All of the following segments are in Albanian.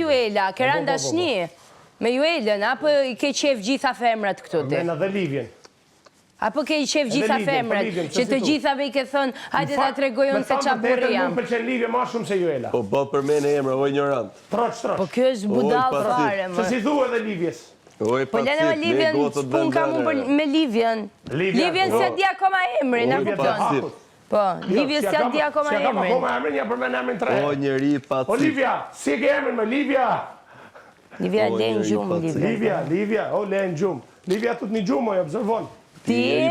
Juela, këran dashni me Juelën, apo i ke qef gjitha femrat këtu ti? Mena dhe Livjen. Apo ke i qef gjitha femrat, që të gjithave i ke thënë, hajde ta tregojnë se qa burri jam. Me pëlqen Livje ma shumë se Juela. Po, për mene emra, o ignorant. Troç. Po kjo është budal fare, më. Se si thua edhe Livjes. Po lene me Livjen, s'pun ka mu me Livjen. Livjen se di akoma emrin, a kupton? Po, Livje se di akoma emrin. Si akoma emrin, ja për me në emrin 3. O njeri pacit. Olivia, si e ke emrin me Livja? Livja len gjumë, Livja, o len gjumë. Livja tut një gjumë, oj, observon. Ti,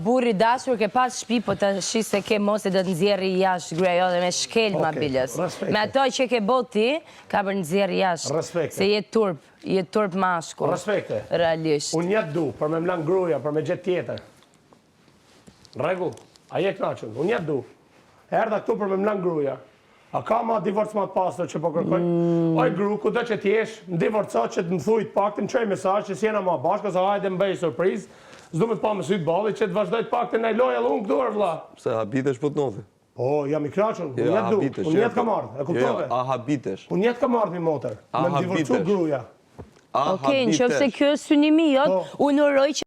burri dashur, ke pas shpi, po të shi se ke mos e dhe të nëzjerë i jashtë grejo dhe me shkel ma bilës. Me ato që ke bot ti, ka për nëzjerë i jashtë. Se jetë turp mashku. Respekte. Realisht. Unë jetë du, për me mlan gruja, për me gjetë tjetër. Regu, a je knaqën, unë jetë du. Erdha këtu për me mlan gruja. A ka ma divorc ma të pasër që po kërkoj? Oj gru, ku dhe që t'jesh, në divorca që të më thuj të pak të në qoj mesaj që s'jena ma bashkë, ose hajde më bëj surpriz, s'du me të pa më sytë bali, që të vazhdoj të pak të nej loja unë këdur, vla. Se habitesh po të nove? Po, jam i knaqën, unë jetë du, unë jetë ka marrë, e kuptove? A habitesh? Unë jetë ka marrë një motër, me më divorcu gruja. Okej, në qëfë se kjo është synimi jot, unë uroj që